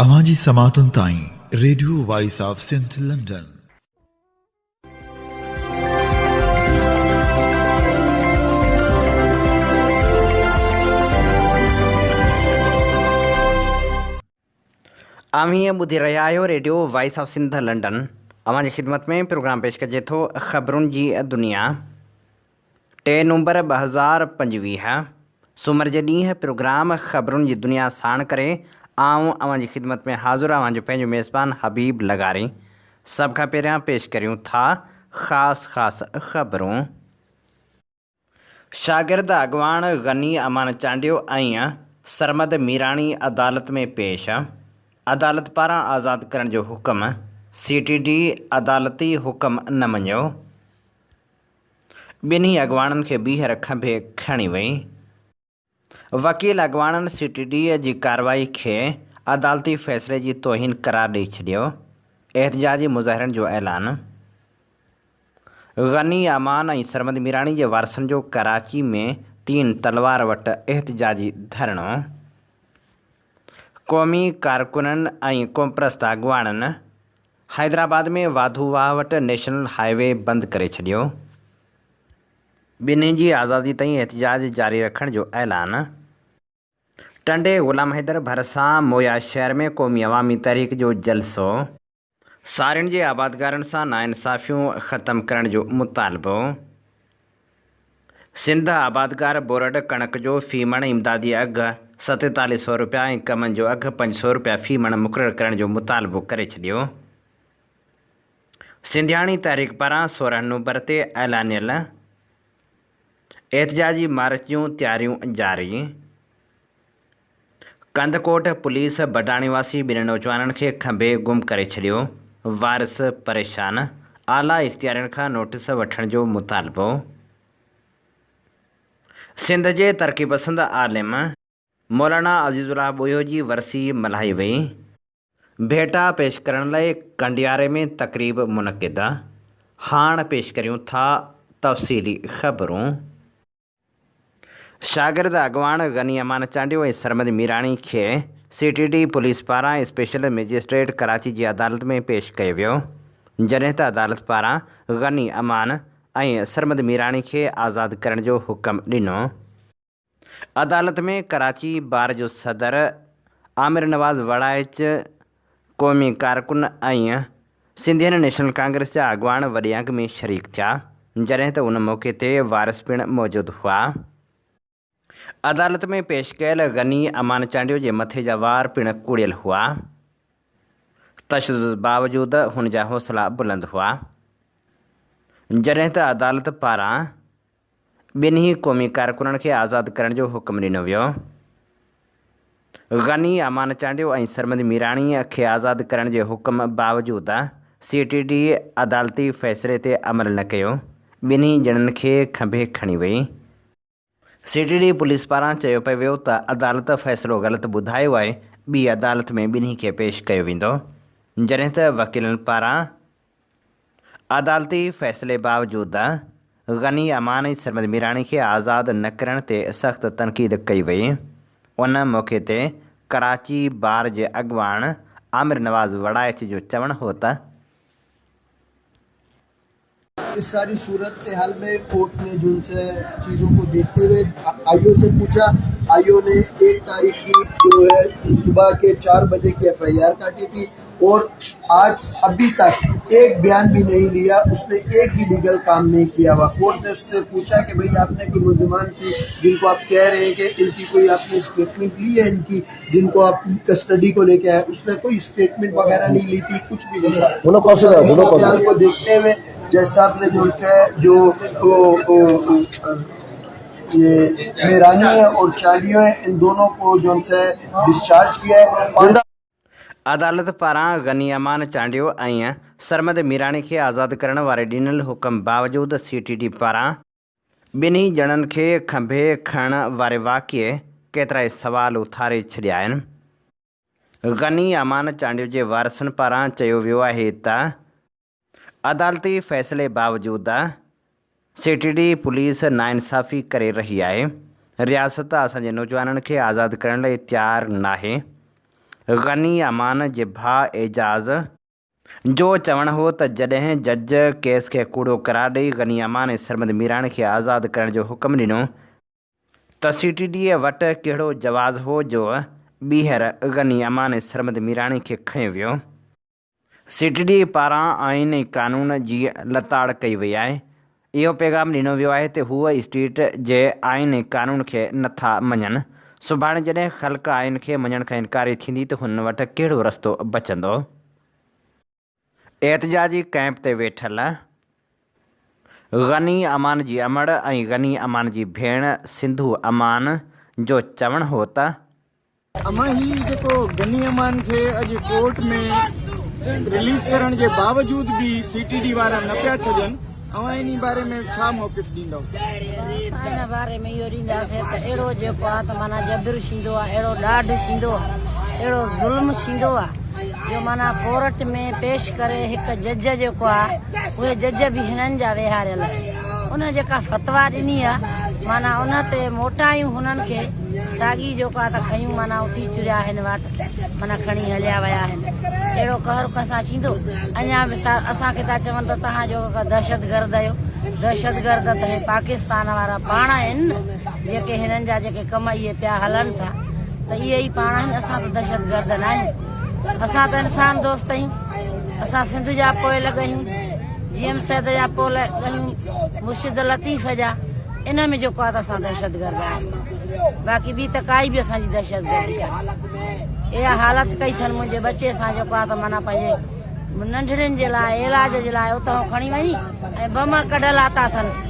अवांजी समातुन ताईं radio voice of Sindh London. आमीं ॿुधी रहिया आहियो radio voice of Sindh London. अवांजी ख़िदमत में प्रोग्राम पेश कजे थो ख़बरुनि जी दुनिया। 3 नवंबर 2025 सूमर जे ॾींहुं प्रोग्राम ख़बरुनि जी दुनिया साण करे आऊं अवांजी ख़िदमत में हाज़ुर आहियां जो पंहिंजो मेज़बान हबीब लगारी। सभ खां पहिरियां पेश करियूं था ख़ासि ख़बरूं। शागिर्द अॻवान गनी अमान चांडियो ऐं सरमद मीराणी अदालत में पेश। अदालत पारां आज़ादु करण जो हुकुम, CTD अदालती हुकुम न मञियो। ॿिन्ही अॻवाननि खे ॿीहर खंभे खणी वई। वकील अॻवाननि CTD जी कार्रवाई खे अदालती फ़ैसिले जी तौहीन करार ॾेई छॾियो। एहतजाजी मुज़ाहिरनि जो ऐलान। गनी अमान ऐं सरमद मीराणी जे वारसनि जो कराची में 3 तलवार वटि एहतजाजी धरणो। क़ौमी कारकुननि ऐं क़ौमप्रस्त अॻवाननि हैदराबाद में वाधू वाह वटि नेशनल हाईवे बंदि करे छॾियो। ॿिन्ही जी आज़ादी ताईं एहतजाज जारी रखण जो ऐलान। टंडे ग़ुलाम हैदर भरिसां मोया शहर में क़ौमी अवामी तहरीक जो जलसो। सारियुनि जे आबादगारनि सां नाइंसाफ़ियूं ख़तमु करण जो मुतालबो। सिंध आबादगार बोर्ड कणक जो फ़ी मण इमदादी अघु 4700 रुपया ऐं कमनि जो अघु 500 रुपया फ़ी मण मुक़ररु करण जो मुतालबो करे छॾियो। सिंधियाणी तहरीक पारां 16 नवंबर ते ऐलानियल एहतजाजी मार्च जूं तयारियूं जारी। कंदकोट पुलिस बडाणीवासी 2 नौजवाननि खे खंभे गुम करे छॾियो। वारिस परेशान, आला इख़्तियारनि खां नोटिस वठण जो मुतालबो। सिंध जे तरक़ी पसंद आलिम मौलाना अज़ीज़ुल्लाह बोयो जी वरसी मल्हाई वई। भेटा पेश करण लाइ कंडियारे में तक़रीब मुनक़िद। हाणे पेश करियूं था तफ़सीली ख़बरूं। शागिर्द अॻवान गनी अमान चांडियो ऐं सरमद मीराणी खे CTD पुलिस पारां स्पेशल मैजिस्ट्रेट कराची जी अदालत में पेश कयो वियो, जॾहिं त अदालत पारां गनी अमान ऐं सरमद मीराणी खे आज़ादु करण जो हुकुम ॾिनो। अदालत में कराची बार जो सदर आमिर नवाज़ वड़ाइच, क़ौमी कारकुन ऐं सिंधियन नेशनल कांग्रेस जा अॻवान वॾे अंग में शरीक थिया, जॾहिं त उन मौक़े ते वारिस पिणु मौजूदु हुआ। अदालत में पेश कयल गनी अमान चांडियो जे मथे जा वार पिणु कूड़ियल हुआ। तशदुद बावजूदि हुन जा हौसला बुलंद हुआ, जॾहिं त अदालत पारां ॿिन्ही क़ौमी कारकुननि खे आज़ादु करण जो हुकुम ॾिनो वियो। गनी अमान चांडियो ऐं सरमद मीराणीअ खे आज़ादु करण जे हुकुम बावजूदि CTD अदालती फ़ैसिले ते अमल न कयो। ॿिन्ही ॼणनि खे खंभे खणी वई। CTD पुलिस पारां चयो पियो वियो त अदालत फ़ैसिलो ग़लति ॿुधायो आहे। ॿी अदालत में ॿिन्ही खे पेश कयो वेंदो, जॾहिं त वकीलनि पारां अदालती फ़ैसिले बावजूदि गनी अमान ऐं सरमद मीराणी खे आज़ादु न करण ते सख़्त तनक़ीद कई वई। उन मौक़े ते कराची बार जे अॻवान आमिर नवाज़ वड़ाइच जो चवणु हो त इस सारी सूरत हाल में कोर्ट ने जो उनसे चीज़ों को देखते हुए आईओ से पूछा। आईओ ने 1 तारीख की जो है सुबह के 4 बजे की FIR काटी थी और आज अभी तक एक बयान भी नहीं लिया। उसने एक भी लीगल काम नहीं किया हुआ। कोर्ट ने उससे पूछा कि भाई आपने कोई मुलजमान की जिनको आप कह रहे हैं कि इनकी कोई आपने स्टेटमेंट ली है, इनकी जिनको आप कस्टडी को लेके आए, उसने कोई स्टेटमेंट वगैरह नहीं ली थी, कुछ भी नहीं था। को देखते हुए जैसा आपने जो ये मीरानी है और चांडियो है, इन दोनों को जो डिस्चार्ज किया है। अदालत पारां गनी अमान चांडियो ऐं सरमद मीराणी खे आज़ादु करण वारे ॾिनल हुकुम बावजूदि CTD पारां ॿिन्ही ॼणनि खे खंभे खणण वारे वाक़िए केतिरा ई सवाल उथारे छॾिया आहिनि। गनी अमान चांडियो जे वारसनि पारां चयो वियो आहे त अदालती फ़ैसिले बावजूदि CTD पुलिस नाइंसाफ़ी करे रही आहे। रियासत असांजे नौजवाननि खे आज़ादु करण लाइ तयारु नाहे। गनी अमान जे भाउ एजाज़ जो चवणु हो त जॾहिं जज केस खे कूड़ो करार ॾेई गनी अमान ऐं सरमद मीराणी खे आज़ादु करण जो हुकुम ॾिनो त CTD वटि कहिड़ो जवाज़ हो जो ॿीहर गनी अमान ऐं सरमद मीराणी खे खंयो वियो। CTD पारां आइन ऐं कानून जी लताड़ कई वई आहे। इहो पैगाम ॾिनो वियो आहे त हूअ स्टेट जे आइन ऐं कानून खे नथा मञनि। सुभाणे जॾहिं ख़ल्क़ आइन खे मञण खां इनकारी थींदी त हुन वटि कहिड़ो रस्तो बचंदो। एहतजाजी कैंप ते वेठल गनी अमान जी अमड़ ऐं गनी अमान जी भेण सिंधु अमान जो चवणु हो त अमा ही जेको गनी अमान खे अॼु कोर्ट में रिलीज़ करण जे बावजूद भी CTD वारा न पिया छॾनि, अवां इन बारे में छा मौक़िफ़ ॾींदव? असां इन बारे में इहो ॾींदासीं त अहिड़ो जेको आहे त माना जबर थींदो आहे, अहिड़ो ॾाढ थींदो आहे, अहिड़ो ज़ुल्म थींदो आहे जो माना कोर्ट में पेश करे हिकु जज जेको आहे उहे जज बि हिननि जा विहारियल उन जेका फतवा ॾिनी आहे माना उन ते मोटायूं हुननि खे साॻी जेको आहे त खयूं माना उथी चुरिया आहिनि वाट माना खणी हलिया विया आहिनि। अहिड़ो कहर कंहिंसां थींदो? अञा बि असांखे था चवनि त तव्हां जेको दहशतगर्द आहियो। दहशतगर्द त हे पाकिस्तान वारा पाण आहिनि न जेके हिननि जा जेके कम इहे पिया हलनि था त इहे ई पाण आहिनि। असां त दहशतगर्द न आहियूं, असां त इंसान दोस्त आहियूं। असां सिंध जा पोइ लॻायूं, GM सैद जा पोइ लॻायूं, मुर्शिद लतीफ़ जा, इन में जेको आहे त असां दहशतगर्द आहियूं। बाक़ी ॿी त काई बि असांजी दहशतगर्दी आहे। इहा हालत कई अथनि मुंहिंजे बचे सां जेको आहे त माना पंहिंजे नंढड़ियुनि जे लाइ इलाज जे लाइ उतां खणी वञी ऐं बम कढल आता अथसि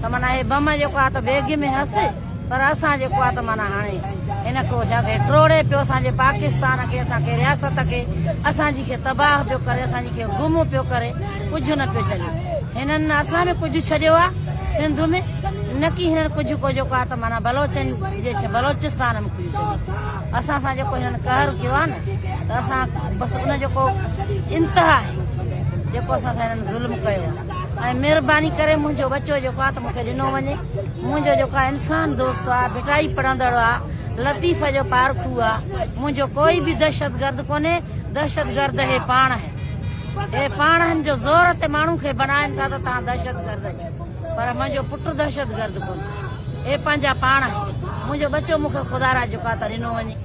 त माना हे बम जेको आहे त बेग में हस पर असां जेको आहे त माना हाणे हिन को छा खे टोड़े पियो असांजे पाकिस्तान खे, असांखे रियासत खे, असांजी खे तबाह पियो करे, असांजी खे गुम पियो करे, कुझु न पियो छॾियो। हिननि असां में कुझु छॾियो आहे सिंध में, न की हिननि कुझु को जेको आहे त माना बलोचनि जे बलोचिस्तान में कुझु छॾियो। असां सां जेको हिननि कहर कयो आहे न त असां बसि उन जेको इंतिहा आहे जेको असां सां हिननि ज़ुल्म कयो आहे। ऐं महिरबानी करे मुंहिंजो बचो जेको आहे त मूंखे ॾिनो वञे। मुंहिंजो जेको आहे इंसान दोस्त आहे, बिटाई पढ़ंदड़ आहे, लतीफ़ जो पारखू आहे। मुंहिंजो कोई बि दहशतगर्द कोन्हे, दहशतगर्द हे पाण आहे। हे पाण आहिनि जो ज़ोर ते माण्हू खे बनाइनि था त तव्हां दहशतगर्द आहियो, पर मुंहिंजो पुटु दहशतगर्द कोन्हे। हे पंहिंजा पाण आहे। मुंहिंजो बचो मूंखे ख़ुदा जेको आहे त ॾिनो वञे।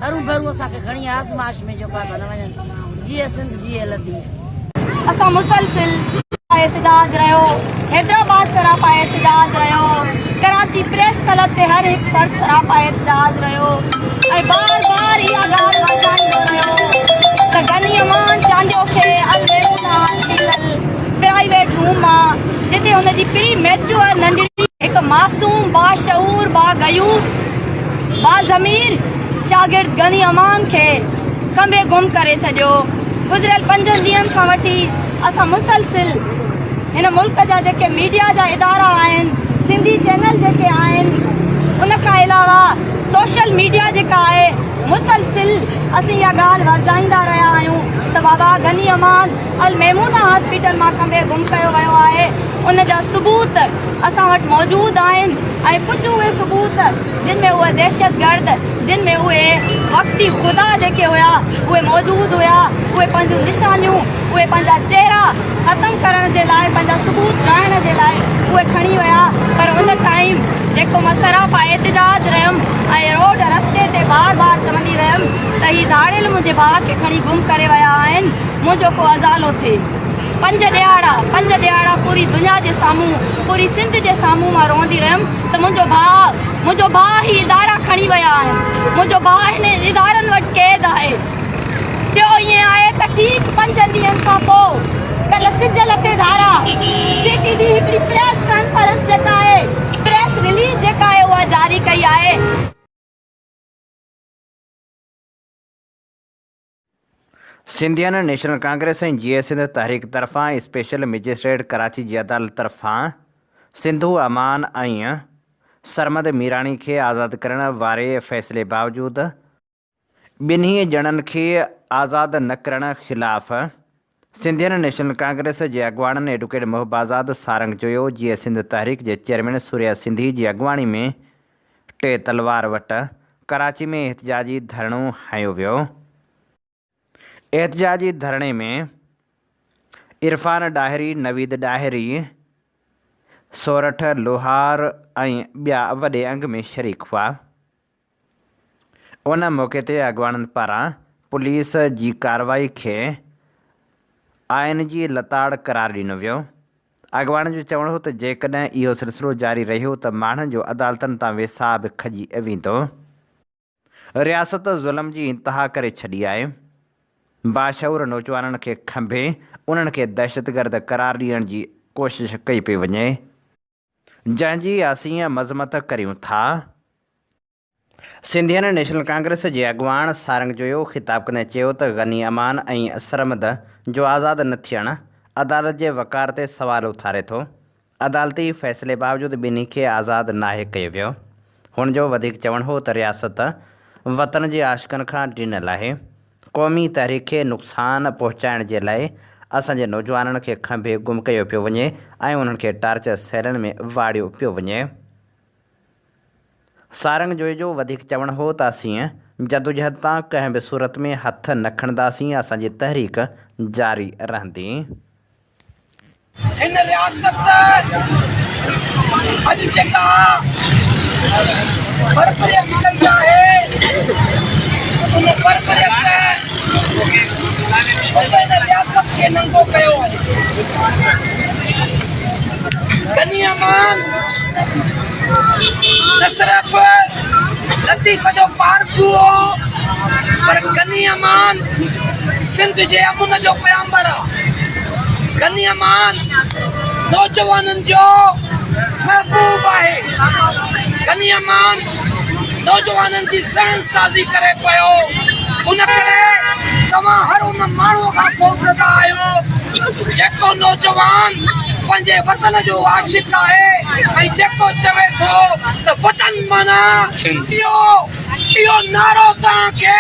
हरू भरू असांखे घणी आज़माइश में जेको आहे त न वञनि। जीअं सिंध जीअं लतीफ़। असां मुसलसिल एहतजाज रहियो, हैदराबाद सरापा एहतजाज रहियो, कराची प्रेस क्लब ते हर हिकु फर्द सरापा एहतजाज रहियो ऐं बार बार इहा ॻाल्हि वधाईंदो रहियो त गनी अमान चांडियो खे अलमेलूना हॉस्पिटल प्राइवेट रूम आहे जिते हुनजी पीउ मैच्योर नंढड़ी हिकु मासूम बाशऊर बागयूर बाज़मीर शागिर्द गनी अमान खे कमरे गुम करे छॾियो। गुज़िरियल 5 ॾींहंनि खां वठी असां मुसलसिल हिन मुल्क जा जेके मीडिया जा इदारा आहिनि, सिंधी चैनल जेके आहिनि, उन खां अलावा सोशल मीडिया जेका आहे, मुसलसिल असीं इहा ॻाल्हि वधाईंदा रहिया आहियूं त बाबा गनी अमान अलमेमूना हॉस्पिटल मां कमरे गुम कयो वियो आहे। उन जा सबूत असां वटि मौजूदु आहिनि ऐं कुझु उहे सबूत जिन में उहे दहशतगर्द, जिन में उहे वक़्ती ख़ुदा जेके हुया उहे मौजूदु हुया। उहे पंहिंजूं निशानियूं, उहे पंहिंजा चहिरा ख़तमु करण जे लाइ, पंहिंजा सबूत ठाहिण जे लाइ उहे खणी विया। पर उन टाइम जेको मां सरापा एहतजाज रहियमि ऐं रोड रस्ते ते बार बार चवंदी रहियमि त हीउ धाड़ियल मुंहिंजे भाउ खे खणी गुम करे विया आहिनि, मुंहिंजो को अज़ालो थिए। 5 ॾियारा पूरी दुनिया जे साम्हूं, पूरी सिंध जे साम्हूं मां रोंदी रहियमि त मुंहिंजो भाउ ही इदारा खणी विया आहिनि, मुंहिंजो भाउ हिन इदारनि वटि क़ैद आहे। टियों ईअं आहे त ठीकु 5 ॾींहंनि खां पोइ कल्ह सिजल ते धारा CTD हिकिड़ी प्रेस कॉन्फ्रेंस जेका आहे, प्रेस रिलीज़ जेका आहे उहा जारी कई आहे। सिंधियन नेशनल कांग्रेस ऐं GS सिंध तहरीक तरफ़ां स्पेशल मजिस्ट्रेट कराची जी अदालत तरफ़ां सिंधु अमान ऐं सरमद मीराणी खे आज़ादु करण वारे फ़ैसिले बावजूदि ॿिन्ही ॼणनि खे आज़ादु न करण ख़िलाफ़ सिंधियन नेशनल कांग्रेस जे अॻुवाणनि एडवोकेट महबूबाज़ाद सारंग चयो। GS सिंध तहरीक जे चेयरमैन सूर्या सिंधी जी अॻुवाणी में 3 तलवार वटि कराची में एहतजाजी धरणो हंयो वियो। एहतजाजी धरणे में इरफान डाहिरी, नवीद डाहिरी, सोरठ लोहार ऐं ॿिया वॾे अंग में शरीक हुआ। उन मौक़े ते अॻवाननि पारां पुलिस जी कार्रवाई खे आइन जी लताड़ करार ॾिनो वियो। अॻवाननि जो चवणु हो त जेकॾहिं इहो सिलसिलो जारी रहियो त माण्हुनि जो अदालतुनि तां वेसाब खजी वेंदो। रियासत ज़ुल्म जी इंतिहा करे छॾी आहे। बाशऊर नौजवाननि खे खंभे उन्हनि खे दहशतगर्द करार ॾियण जी कोशिश कई पई वञे, जंहिंजी असीं मज़मत करियूं था। सिंधियन नेशनल कांग्रेस जे अॻवान सारंग जोयो ख़िताब कंदे चयो त गनी अमान ऐं सरमद जो आज़ादु न थियणु अदालत जे वक़ार ते सवाल उथारे थो। अदालती फ़ैसिले बावजूदि ॿिन्ही खे आज़ादु नाहे कयो वियो। हुन जो वधीक चवणु हो त रियासत वतन जे आशिक़नि खां ॾिनल आहे। क़ौमी तहरीक खे नुक़सानु पहुचाइण जे लाइ असांजे नौजवाननि खे खंभे गुम कयो पियो वञे ऐं उन्हनि खे टार्चर सेलनि में वाड़ियो पियो वञे। सारंग जोई जो वधीक चवणु हो त असीं जदोजहद तां कंहिं बि सूरत में हथ न खणंदासीं। असांजी तहरीक जारी रहंदी। हिन रियासत अॼु जेका बरक़रार कई आहे उन बरक़रार हिन रियासत खे नंगो कयो आहे। गनी अमान न सिर्फ़ लतीफ़ जो पार्कू हो, पर गनी अमान सिंध जे अमुन जो पैगंबर आहे। गनी अमान नौजवाननि जो महबूब आहे। गनी अमान नौजवाननि जी ज़हन साज़ी करे पियो। उन करे तव्हां हर उन माण्हूअ खां पुछंदा आहियो जेको नौजवान पंहिंजे वतन जो आशिक़ आहे ऐं जेको चवे थो त वतन माना इहो नारो तव्हांखे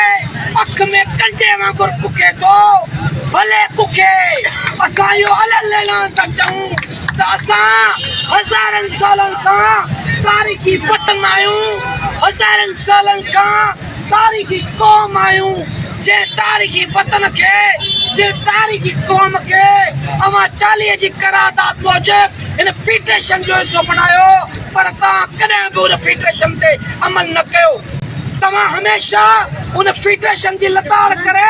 अख में कंडे वांगुरु पुके थो। भले पुके, असां इहो अलॻि ऐलान था चऊं त असां हज़ारनि सालनि खां तारीख़ी वतन आहियूं, हज़ारनि सालनि खां तारीख़ी क़ौम आहियूं। जे तारीख़ी वतन खे, जे तारीख़ी क़ौम खे अवां 40 जी करारदाद मूजिबि हिन फेडरेशन जो हिसो बणायो, पर तव्हां कॾहिं बि उन फेडरेशन ते अमल न कयो। तव्हां हमेशह उन फेडरेशन जी लताड़ करे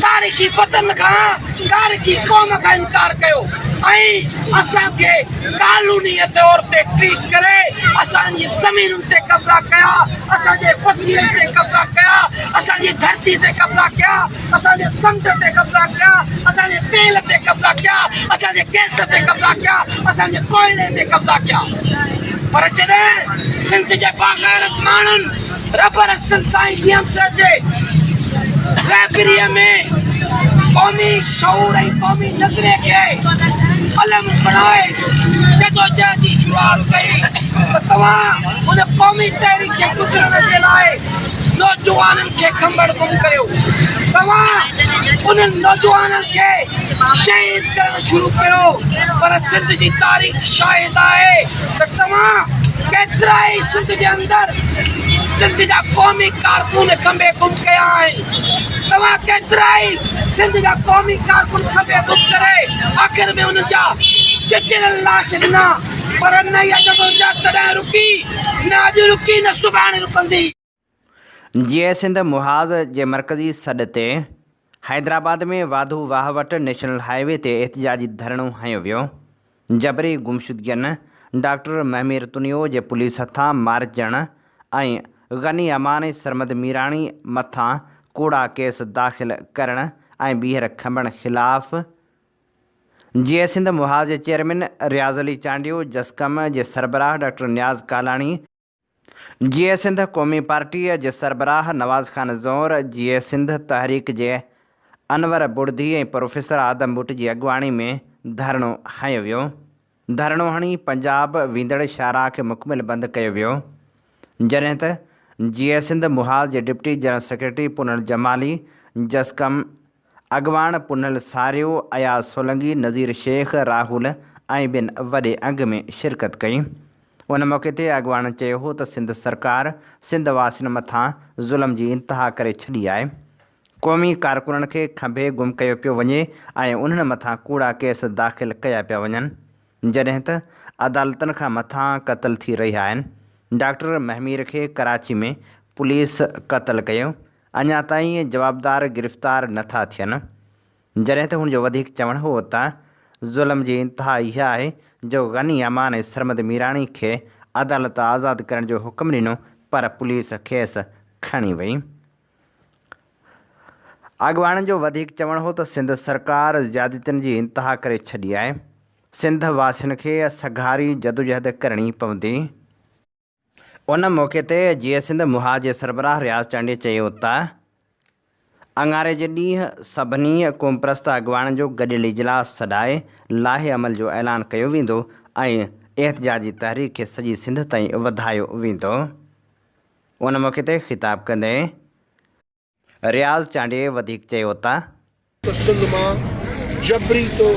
तारीख़ी वतन खां, तारीख़ी क़ौम खां इनकार कयो ऐं असांखे कानूनी तौर ते ट्रीट करे असांजी ज़मीनुनि ते कब्ज़ा कया, असांजे फसीलनि ते कब्ज़ा कया, असांजी धरती ते कब्ज़ा कया, असांजे समुंड ते कब्ज़ा कया, असांजे तेल ते कब्ज़ा कया, असांजे गैस ते कब्ज़ा कया, असांजे कोयले ते कब्ज़ा कया। पर जॾहिं सिंध जे बाग़ैरत माण्हुनि रबर जे लाइब्रेरीअ में क़ौमी शऊर ऐं क़ौमी नज़रिए खे अलम बणाए जदोजहद जी शुरूआत कई त तव्हां उन क़ौमी तहरीक खे गुज़रण जे लाइ नौजवाननि खे खंभड़ गुम कयो। तव्हां उन्हनि नौजवाननि खे शहीद करणु शुरू कयो। पर सिंध जी तारीख़ शाहिद आहे त तव्हां केतिरा ई सिंध जे अंदरि सिंध जा क़ौमी कारकुन खंभे गुम कया आहिनि। तव्हां केतिरा ई सिंध जा क़ौमी कारकुन खंभे गुम करे आख़िर में उन्हनि जा चचरल लाश ॾिना। पर न इहा जदोजहद तॾहिं रुकी, न अॼु रुकी, न सुभाणे रुकंदी। जीअं सिंध मुहाज़ जे मरकज़ी सॾ ते हैदराबाद में वाधू वाह वटि नेशनल हाईवे ते एहतजाजी धरणो हंयो वियो। जबरी गुमशुदगियुनि डॉक्टर महमीर तुनियो जे पुलिस हथां मारिजण ऐं गनी अमान सरमद मीराणी मथां कूड़ा केस दाख़िल करण ऐं ॿीहर खंभण ख़िलाफ़ जीअं सिंध मुहाज़ जे चेयरमैन रियाज़ अली चांडियो, जसकम जे सरबराह डॉक्टर नियाज़ कालाणी, जीअं सिंध क़ौमी पार्टीअ जे सरबराह नवाज़ खान ज़ोर, जीअं सिंध तहरीक जे अनवर बुर्दी ऐं प्रोफेसर आदम बुट जी अॻुवाणी में धरणो हंयो वियो। धरणो हणी पंजाब वेंदड़ शाहराह खे मुकमिल बंदि कयो वियो, जॾहिं त जीअं सिंध मुहाज़ जे deputy general secretary Punhal Jamali, जसकम अॻवान पुनल सारियो, अयाज़ सोलंगी, नज़ीर शेख, राहुल ऐं ॿिनि वॾे अंग में शिरकत कई। उन मौक़े ते अॻवान चयो हो त सिंध सरकार सिंध वासियुनि मथां ज़ुल्म जी इंतिहा करे छॾी आहे। क़ौमी कारकुननि खे खंभे गुम कयो पियो वञे ऐं उन्हनि मथां कूड़ा केस दाख़िल कया पिया वञनि जॾहिं त अदालतनि खां मथां क़तल थी रहिया आहिनि। डॉक्टर महमीर खे कराची में पुलिस क़तल कयो, अञा ताईं जवाबदार गिरफ़्तार नथा थियनि, जॾहिं त हुनजो वधीक चवणु हो त ज़ुल्म जी इंतिहा इहा आहे जो गनी अमान ऐं सरमद मीराणी खे अदालत आज़ादु करण जो हुकुम ॾिनो पर पुलिस खेसि खणी वई। अॻवाननि जो वधीक चवणु हो त सिंध सरकार ज़्यादतियुनि जी इंतिहा करे छॾी आहे, सिंध वासियुनि खे सघारी जदोजहद करणी पवंदी। उन मौक़े ते जीअं सिंध मुहाज जे सरबराह रियाज़ चांडीअ चयो त अंगारे जे ॾींहुं सभिनी क़ौमप्रस्त अॻवाननि जो गॾियल इजलास सॾाए लाहे अमल जो ऐलान कयो वेंदो ऐं एहतजाजी तहरीक खे सॼी सिंध ताईं वधायो वेंदो। उन मौक़े ते ख़िताब कंदे रियाज़ चांडीअ वधीक चयो त सिंध मां जबरी तो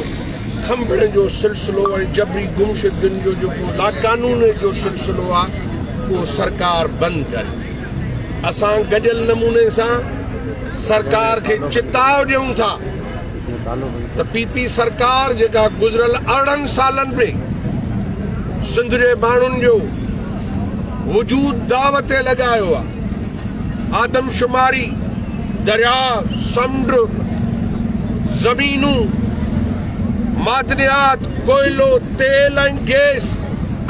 खंभण जो सिलसिलो ऐं जबरी गुमशुदगियुनि जो जेको लाक़ानून जो सिलसिलो आहे उहो सरकार बंदि करे। असां गॾियल नमूने सां सरकार खे चिताव ॾियूं था त पीपी सरकार जेका गुज़िरियल 18 सालनि में सिंध जे माण्हुनि जो वजूद दाव ते लॻायो आहे, आदमशुमारी, दरिया, समुंड, ज़मीनूं, मादनियात, कोयलो, तेल ऐं गैस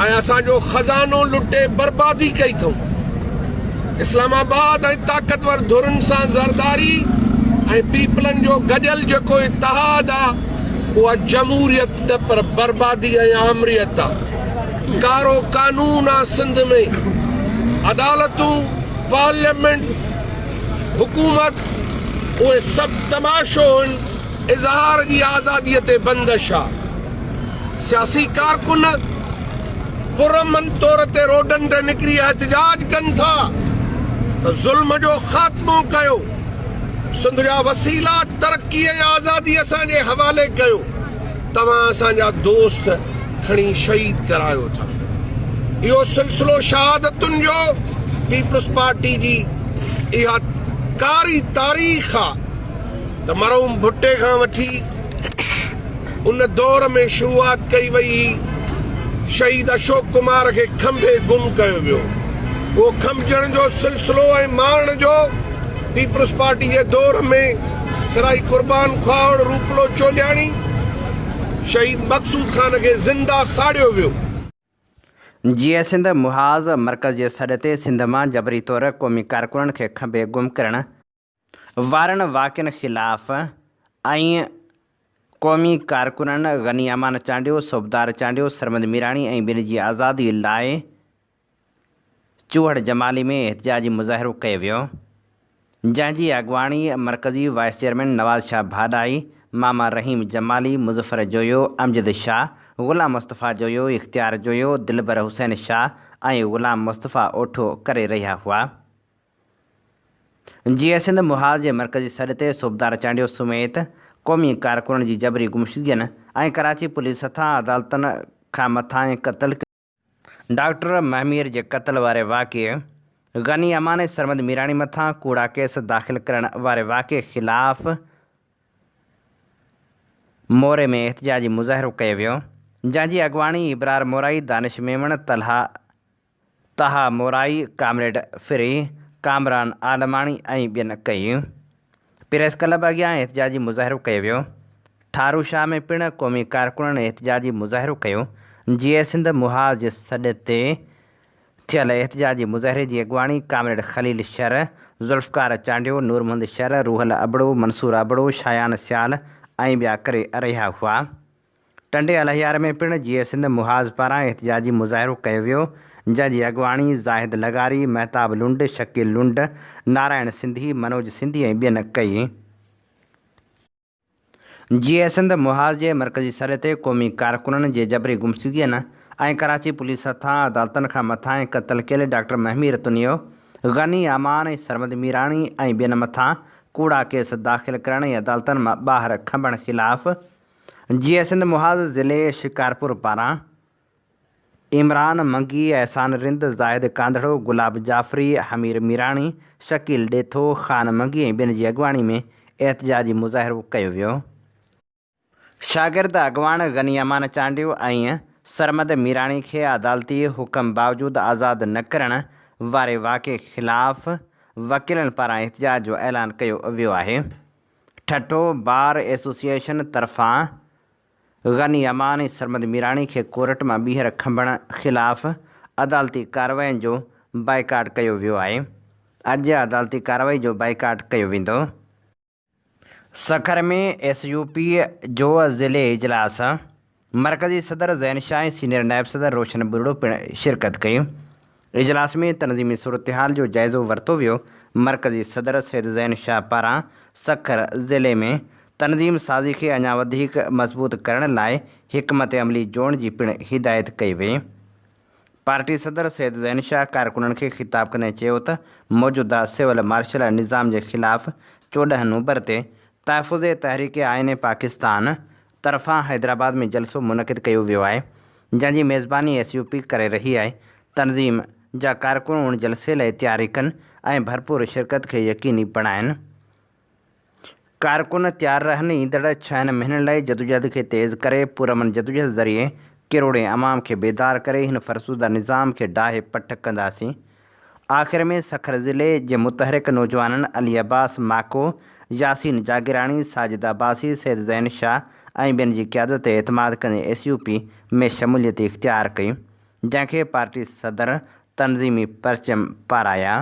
ऐं असांजो ख़ज़ानो लुटे बर्बादी कई अथऊं। इस्लामाबाद ऐं ताक़तवर धुरनि सां ज़रदारी ऐं पीपलनि जो गॾियल जेको इतिहाद आहे उहा जमहूरियत न पर बर्बादी ऐं आमरियत आहे। कारो कानून आहे सिंध में, अदालतूं, पार्लियामेंट, हुकूमत, उहे सभु तमाशो आहिनि, इज़हार जी आज़ादीअ ते बंदिश आहे। सियासी कारकुन पुरअमन तौर ते रोडनि ते निकिरी एहतजाज कनि था त ज़ुल्म जो ख़ात्मो कयो, सिंध जा वसीला तरक़ी ऐं आज़ादी असांजे हवाले कयो। तव्हां असांजा दोस्त खणी शहीद करायो था। इहो सिलसिलो शहादतुनि जो पीपल्स पार्टी जी इहा कारी तारीख़ आहे त मरहूम भुट्टे खां वठी उन दौर में शुरूआत कई वई, शहीद अशोक कुमार खे खंभे गुम कयो वियो। उहो खंभजण जो सिलसिलो ऐं मारण जो पीपल्स पार्टी जे दौर में सराई कुर्बान ख्वाड़ रूपलो चोलियाणी, शहीद मक़सूद खान खे ज़िंदा साड़ियो वियो। जीअं सिंध मुहाज़ मर्कज़ जे सॾ ते सिंध मां जबरी तौर क़ौमी कारकुननि खे खंभे गुम करण वारनि वाक़िअनि ख़िलाफ़ ऐं क़ौमी कारकुननि गनी अमान चांडियो, सोबदार चांडियो, सरमद मीराणी ऐं ॿिनि जी आज़ादी लाइ चूहड़ जमाली में एहतजाजी मुज़ाहिरो कयो वियो, जंहिंजी अॻवानी मरकज़ी वाइस चेयरमैन नवाज़ शाह भाॾाई, मामा रहीम जमाली, मुज़फ़र जोयो, अमजद शाह, ग़ुलाम मुस्तफ़ा जोयो, इख़्तियार जोयो, दिलबर हुसैन शाह ऐं ग़ुलाम मुस्तफ़ा ओठो करे रहिया हुआ। जीअं सिंध मुहाज़ जे मरकज़ी सॾ ते सूबेदार चांडियो समेत क़ौमी कारकुननि जी जबरी गुमशुदगियुनि ऐं कराची पुलिस हथां अदालतनि खां मथां क़तल डॉक्टर महमीर जे क़तल वारे वाक़िए, गनी अमान ऐं सरमद मीराणी मथां कूड़ा केस दाख़िल करण वारे वाक़िए ख़िलाफ़ मोरे में एहतजाजी मुज़ाहिरो कयो वियो, जंहिंजी अॻवानी इबरार मोराई, दानिश मेमण, तहा मोराई, कामरेड फिरी, कामरान आलमाणी ऐं ॿियनि कई। प्रेस क्लब अॻियां एहतजाजी मुज़ाहिरो कयो वियो। ठारू शाह में पिणु क़ौमी कारकुननि एहतजाजी मुज़ाहिरो कयो। जीअं सिंध मुहाज़ जे सॾ ते थियल एहतजाजी मुज़ाहिरे जी अॻवानी कामरेड ख़लील शर, ज़ुल्फ़कार चांडियो, नूर मुहम्मद शर, रूहल अबड़ो, मंसूर अबड़ो, शायान सियाल ऐं ॿिया करे रहिया हुआ। टंडे अलहियार में पिणु जीअं सिंध मुहाज़ पारां एहतजाजी मुज़ाहिरो कयो वियो, जंहिंजी अॻवानी ज़ाहिद लगारी, महताब लुंड, शकील लुंड, नारायण सिंधी, मनोज सिंधी ऐं ॿियनि कई। जीअं सिंध मुहाज़ जे मरकज़ी सॾ ते क़ौमी कारकुननि जे जबरी गुमशुदगियुनि ऐं कराची पुलिस हथां अदालतनि खां मथां क़तल कयल डॉक्टर महमीर तुनियो, गनी अमान ऐं सरमद मीराणी ऐं ॿियनि मथां कूड़ा केस दाख़िल करण ऐं अदालतनि मां ॿाहिरि खंभण ख़िलाफ़ जीअं सिंध मुहाज़ ज़िले शिकारपुर पारां इमरान मंगी, एहसान रिंद, ज़ाहिद कांधड़ो, गुलाब जाफ़री, हमीर मीराणी, शकील ॾेथो, ख़ान मंगी ऐं ॿियनि जी अॻुवाणी में एहतजाजी मुज़ाहिरो कयो वियो। शागिर्द अॻुवाण गनी अमान चांडियो ऐं सरमद मीराणी खे अदालती हुकम बावजूदि आज़ादु न करण वारे वाक़े ख़िलाफ़ वकीलनि पारां एहतजाज जो ऐलान कयो वियो आहे। ठठो बार एसोसिएशन तरफ़ां गनी अमान ऐं सरमद मीराणी खे कोर्ट मां ॿीहर खंभण ख़िलाफ़ अदालती कार्रवाइनि जो बाइकाट कयो वियो आहे। अॼु अदालती कार्रवाई जो बाइकाट कयो वेंदो। सखर में SUP जो ज़िले इजलास, मरकज़ी सदर ज़ैन शाह ऐं सीनियर नायब सदर रोशन बुरड़ो पिणु शिरकत कई। इजलास में तनज़ीमी सूरत हाल जो जाइज़ो वरितो वियो। मरकज़ी सदर सैद ज़ैन शाह पारां सखर ज़िले में तनज़ीम साज़ी खे अञा वधीक मज़बूत करण लाइ हिकमत अमली जोड़ण जी पिणु हिदायत कई वई। पार्टी सदर सैद ज़ैन शाह कारकुननि खे ख़िताब कंदे चयो त मौजूदा सिविल मार्शल निज़ाम जे ख़िलाफ़ 14 नवंबर ते तहफ़ुज़ तहरीक आइन पाकिस्तान तरफ़ां हैदराबाद में जलसो मुनक़िद कयो वियो आहे, जंहिंजी मेज़बानी SUP करे रही आहे। तनज़ीम जा कारकुन उन जलसे लाइ तयारी कनि ऐं भरपूर शिरकत खे यकीनी बणाइनि। कारकुन तयारु रहनि, ईंदड़ 6 महीननि लाइ जदोजहद खे तेज़ करे पुरअमन जदोजहद ज़रिए किरोड़े अवाम खे बेदार करे हिन फ़रसूदा निज़ाम खे डाहे पट कंदासीं। आख़िर में सखर ज़िले जे मुतहरिक नौजवाननि अली अब्बास माको, यासीन जागिराणी, साजिद अब्बासी, सैद ज़ैन शाह ऐं ॿियनि जी क़यादत ते एतमाद कंदे SUP में शमूलियत इख़्तियार कई, जंहिंखे पार्टी सदर तनज़ीमी परचम पाराया।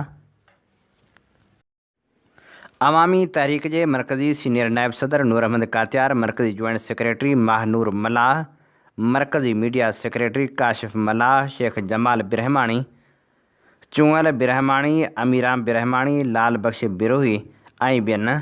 अवामी तहरीक जे मरकज़ी सीनियर नायब सदर नूर अहमद कातियार, मरकज़ी जॉइंट सेक्रेटरी माहनूर मलाह, मरकज़ी मीडिया सेक्रेटरी काशिफ़ मलाह, शेख जमाल बिरहमाणी, चुंगल बिरहमाणी, अमीराम बिरहमाणी, लाल बख्श बिरोही ऐं ॿियनि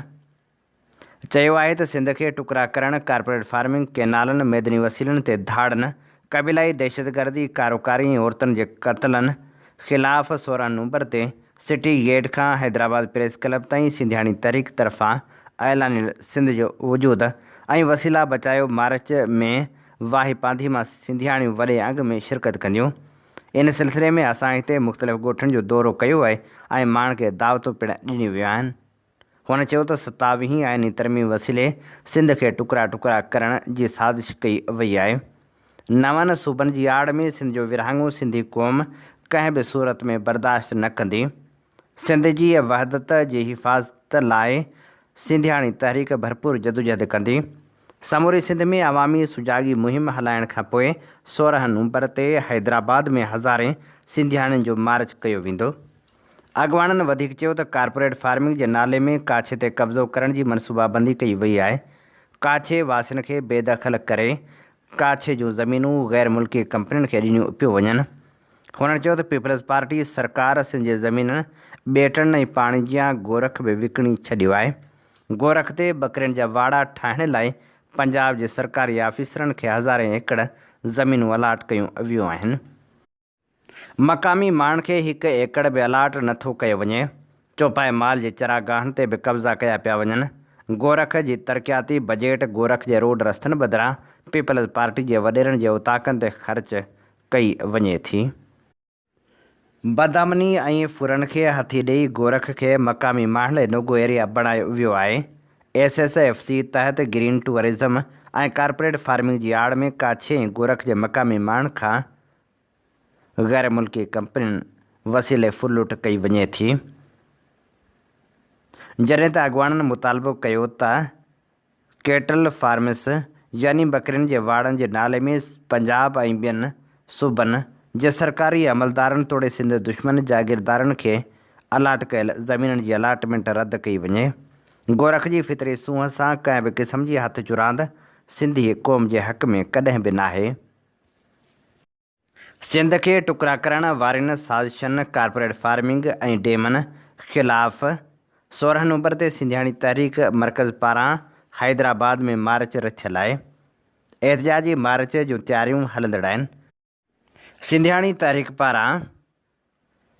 चयो आहे त सिंध खे टुकरा करणु, कारपोरेट फार्मिंग, केनालनि, मैदनी वसीलनि ते धाड़नि, क़बीलाई दहशतगर्दी, कारोकारी ऐं औरतुनि जे क़त्लनि ख़िलाफ़ 16 नवंबर ते सिटी गेट खां हैदराबाद प्रेस क्लब ताईं सिंधियाणी तहरीक तरफ़ां ऐलानियल सिंध जो वजूद ऐं वसीला बचायो मार्च में वाही पांधी मां सिंधियाणियूं वॾे अंग में शिरकत कंदियूं। इन सिलसिले में असां हिते मुख़्तलिफ़ ॻोठनि जो दौरो कयो आहे ऐं माण्हुनि खे दावतूं पिणु ॾिनियूं वियूं आहिनि। हुन चयो त 27 आइनी तरमीम वसीले सिंध खे टुकड़ा टुकड़ा करण जी साज़िश कई वई आहे। 9 सूबनि जी आड़ में सिंध जो विरहाङो सिंधी क़ौम कंहिं बि सूरत में बर्दाश्त न कंदी। सिंध जी वहदत जी हिफ़ाज़त लाइ सिंधियाणी तहरीक भरपूर जदोजहद कंदी। समूरी सिंध में अवामी सुजागी मुहिम हलाइण खां पोइ 16 नवंबर ते हैदराबाद में हज़ारे सिंधियाणियुनि जो मार्च कयो वेंदो। अॻुवाणनि वधीक चयो त कारपोरेट फार्मिंग जे नाले में काछे ते कब्ज़ो करण जी मनसूबाबंदी कई वई आहे। काछे वासियुनि खे बेदख़ल करे काछे जूं ज़मीनूं गैर मुल्की कंपनियुनि खे ॾिनियूं पियो वञनि। हुननि चयो त पीपल्स पार्टी सरकार सिंध जे ज़मीननि, ॿेटनि ऐं पाणी जा गोरख बि विकिणी छॾियो आहे। गोरख ते बकरियुनि जा वाड़ा ठाहिण लाइ पंजाब जे सरकारी ऑफिसरनि खे हज़ारे एकड़ ज़मीनूं अलाट कयूं वियूं आहिनि। मक़ामी माण्हुनि खे 1 एकड़ बि अलाट नथो कयो वञे। चौपाए माल जे चरागाहनि ते बि कब्ज़ा कया पिया वञनि। गोरख जी तरक़ियाती बजट गोरख जे रोड रस्तनि बदिरां पीपल्स पार्टी जे वॾेरनि जे उताकनि ते ख़र्च कई वञे थी। बदअमनी ऐं फुरनि खे हथी ॾेई गोरख खे मक़ामी माण्हुनि लाइ नोगो एरिया बणायो वियो आहे। SSFC तहत ग्रीन टूरिज़म ऐं कारपोरेट फार्मिंग जी आड़ में काछे ऐं गोरख जे मक़ामी माण्हुनि खां गैर मुल्की कंपनियुनि वसीले फुल लूट कई वञे थी। जॾहिं त अॻुवाणनि मुतालबो कयो त कैटल फार्म्स यानी बकरियुनि जे वाड़नि जे नाले में पंजाब ऐं ॿियनि सूबनि जे सरकारी अमलदारनि तोड़े सिंध दुश्मन जागीरदारनि खे अलाट कयल ज़मीननि जी अलाटमेंट रद्द कई वञे। गोरख जी फितरी सूंहं सां कंहिं बि क़िस्म जी हथ चुरांद सिंधी क़ौम जे हक़ में कॾहिं बि नाहे। सिंध खे टुकड़ा करण वारनि साज़िशनि, कारपोरेट फार्मिंग ऐं डेमनि ख़िलाफ़ 16 नवंबर ते सिंधियाणी तहरीक मरकज़ पारां हैदराबाद में मार्च रथियल आहे। एहतजाजी मार्च जूं तयारियूं हलंदड़ आहिनि। सिंधियाणी तहरीक पारां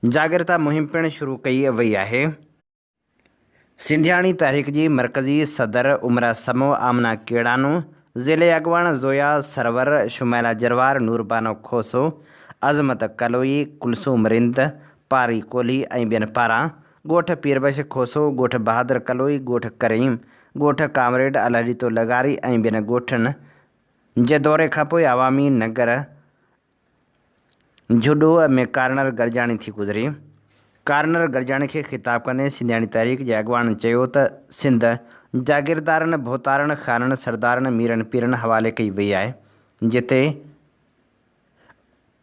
जागृता मुहिम पिणु शुरू कई वई आहे। सिंधियाणी तहरीक जी मरकज़ी सदर उमरा समो आमना केड़ानो, ज़िले अॻुवाण ज़ोया सरवर, शुमैला जरवार, नूरबानो खोसो अज़मत कलोई कुलसूम रिंद पारी कोल्ही ऐं ॿियनि पारां ॻोठ पीरबश खोसो ॻोठ बहादुर कलोई ॻोठ करीम ॻोठ कामरेड अलहरी तो लगारी ऐं ॿियनि ॻोठनि जे दौरे खां पोइ अवामी नगर जुडो में कार्नर गरजाणी थी गुज़री। कार्नर गरजाणी खे ख़िताब कंदे सिंधियाणी तहरीक जे अॻवाननि चयो त सिंध जागीरदारनि भोतारनि ख़ाननि सरदारनि मीरनि पीरनि हवाले कई वई आहे, जिते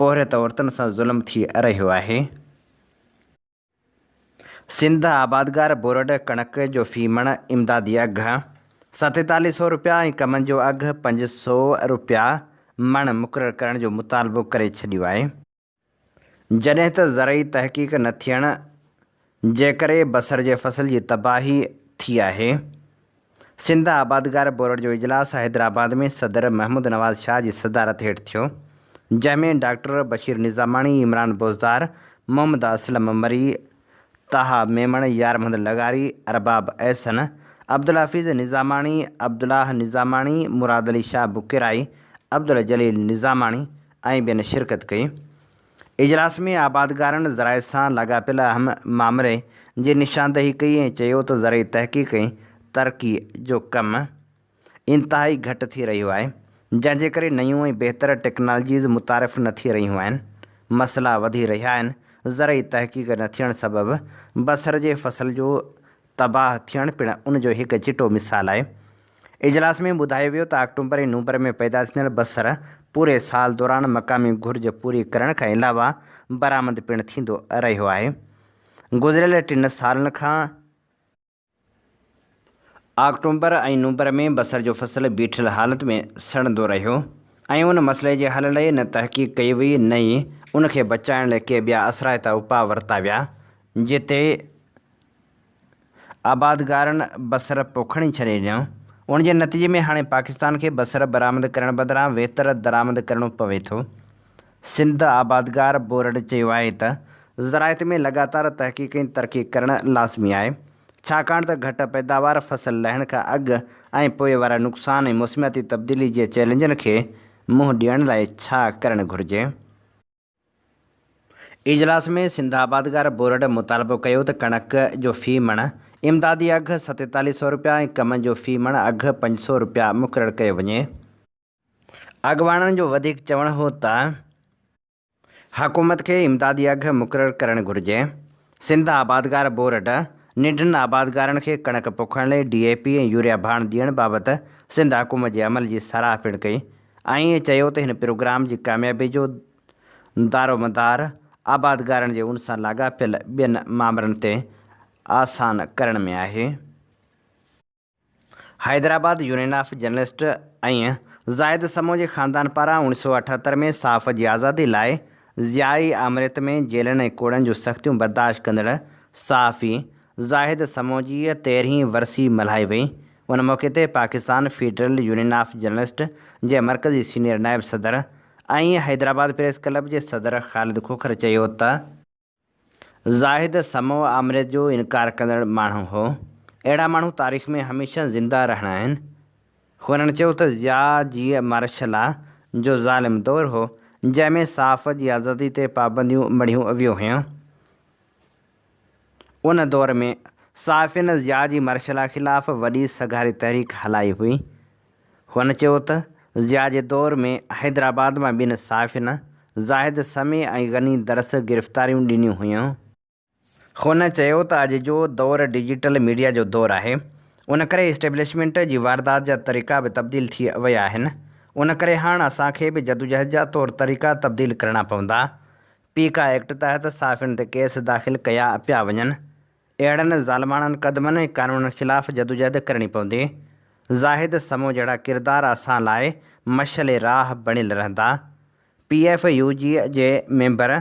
पोहरियत औरतुनि सां ज़ुल्म थी रहियो आहे। सिंध आबादगार बोर्ड कणक जो फ़ी मण इमदादी अघु 4700 रुपया ऐं कमनि जो अघु 500 रुपया मण मुक़ररु करण जो मुतालबो करे छॾियो आहे, जॾहिं त ज़रई तहक़ीक़ न थियण जे करे बसर जे फसल जी तबाही थी आहे। सिंध आबादगार बोर्ड जो इजलास हैदराबाद में सदर महमूद नवाज़ शाह जी सदारत हेठि थियो, जंहिंमें डॉक्टर बशीर निज़ामाणी, इमरान बोज़दार, मोहम्मद असलम मरी, ताहा मेमण, यार मोहम्मद लगारी, अरबाब एहसन, अब्दुल हफ़ीज़ निज़ामाणी, अब्दुल्लाह निज़ामाणी, मुराद अली शाह बुकेराई, अब्दुल जलील निज़ामाणी ऐं ॿियनि शिरकत कई। इजलास में आबादगारनि ज़राए सां लाॻापियल अहम मामले जी निशानदेही कई ऐं चयो त ज़रई तहक़ीक़ ऐं तरक़ी जो कमु इंतिहाई घटि थी रहियो आहे, जंहिंजे करे नयूं ऐं बहितर टेक्नोलॉजीज़ मुतारिफ़ न थी रहियूं आहिनि। मसइला वधी रहिया आहिनि। ज़रई तहक़ीक़ न थियण सबबि बसर जे फसल जो तबाह थियण पिणु उन जो हिकु चिटो मिसाल आहे। इजलास में ॿुधायो वियो त अक्टूबर ऐं नवंबर में पैदा थियल बसर पूरे साल दौरान मक़ामी घुर्ज पूरी करण खां अलावा बरामद पिणु थींदो रहियो आहे। गुज़िरियल 3 सालनि खां अक्टूबर ऐं नवंबर में बसर जो फसल बीठल हालत में सड़ंदो रहियो ऐं उन मसइले जे हल लाइ न तहक़ीक़ कई वई, न ई उनखे बचाइण लाइ के ॿिया असराइता उपाउ वरिता विया, जिते आबादगारनि बसर पोखणी छॾे ॾिनो। उन जे नतीजे में हाणे पाकिस्तान खे बसर बरामद करण बदिरां बहितर दरामद करणो पवे थो। सिंध आबादगार बोर्ड चयो आहे त ज़राइत में लगातार तहक़ीक़ ऐं तरक़ी करणु लाज़मी आहे, छाकाणि त घटि पैदावार, फसल लहण खां अॻु ऐं पोइ वारा नुक़सान ऐं मौसमियाती तब्दीली जे चैलेंजनि खे मुंहुं ॾियण लाइ छा करणु घुरिजे। इजलास में सिंध आबादगार बोर्ड मुतालबो कयो त कणक जो फ़ी मण इमदादी अघु 4700 रुपया ऐं कम जो फ़ी मण अघु 500 रुपया मुक़ररु कयो वञे। अॻवाननि जो वधीक चवणु हो त हुकूमत खे इमदादी अघु मुक़ररु करणु घुरिजे। सिंध आबादगार बोर्ड निंढनि आबादगारनि खे कणक पोखण लाइ DAP ऐं यूरिया भाण ॾियण बाबति सिंध हुकूमत जे अमल जी साराह पिणु कई ऐं चयो त हिन प्रोग्राम जी कामयाबी जो दारोमदार आबादगारनि जे उन सां लाॻापियल ॿियनि मामलनि ते आसान करण में आहे। हैदराबाद यूनियन ऑफ जर्नलिस्ट ऐं ज़ाहिद समो जे ख़ानदान पारां 1978 में साफ़ जी आज़ादी लाइ ज़ियाई आमरियत में जेलनि ऐं कोड़नि जूं सख़्तियूं बर्दाश्त कंदड़ सहाफ़ी ज़ाहिद समो जी 13हीं वरसी मल्हाई वई। उन मौक़े ते Pakistan Federal Union of Journalist जे मरकज़ी सीनियर नायब सदर ऐं हैदराबाद प्रेस क्लब जे सदर ख़ालिद खोखर चयो त ज़ाहिद समो आमरियत जो इनकार कंदड़ माण्हू हो। अहिड़ा माण्हू तारीख़ में हमेशह ज़िंदा रहना आहिनि। हुननि चयो त ज़िया जी मार्शला जो ज़ालिम दौरु हो, जंहिंमें साफ़ जी आज़ादी ते पाबंदियूं मढ़ियूं वियूं हुयूं। उन दौर में सहाफ़ियुनि ज़िया जी मार्शला ख़िलाफ़ वॾी सगारी तहरीक हलाई हुई। हुन चयो त ज़िया जे दौर में हैदराबाद मां 2 सहाफ़ियुनि ज़ाहिद समी ऐं गनी दरस गिरफ़्तारियूं ॾिनियूं हुयूं। हुन चयो त अॼु जो दौरु डिजिटल मीडिया जो दौरु आहे, उन करे इस्टेब्लिशमेंट जी वारदात जा तरीक़ा बि तब्दील थी विया आहिनि। उन करे हाणे असांखे बि जदोजहद जा तौर तरीक़ा तब्दील करणा पवंदा। पीका एक्ट तहत सहाफ़ियुनि ते केस दाख़िल कया पिया वञनि। अहिड़नि ज़ालिमाननि क़दमनि ऐं क़ानूननि ख़िलाफ़ जदोजहद करणी पवंदी। ज़ाहिद समो जहिड़ा किरदार असां लाइ मशल राह बणियल रहंदा। PFUG जे मेंबर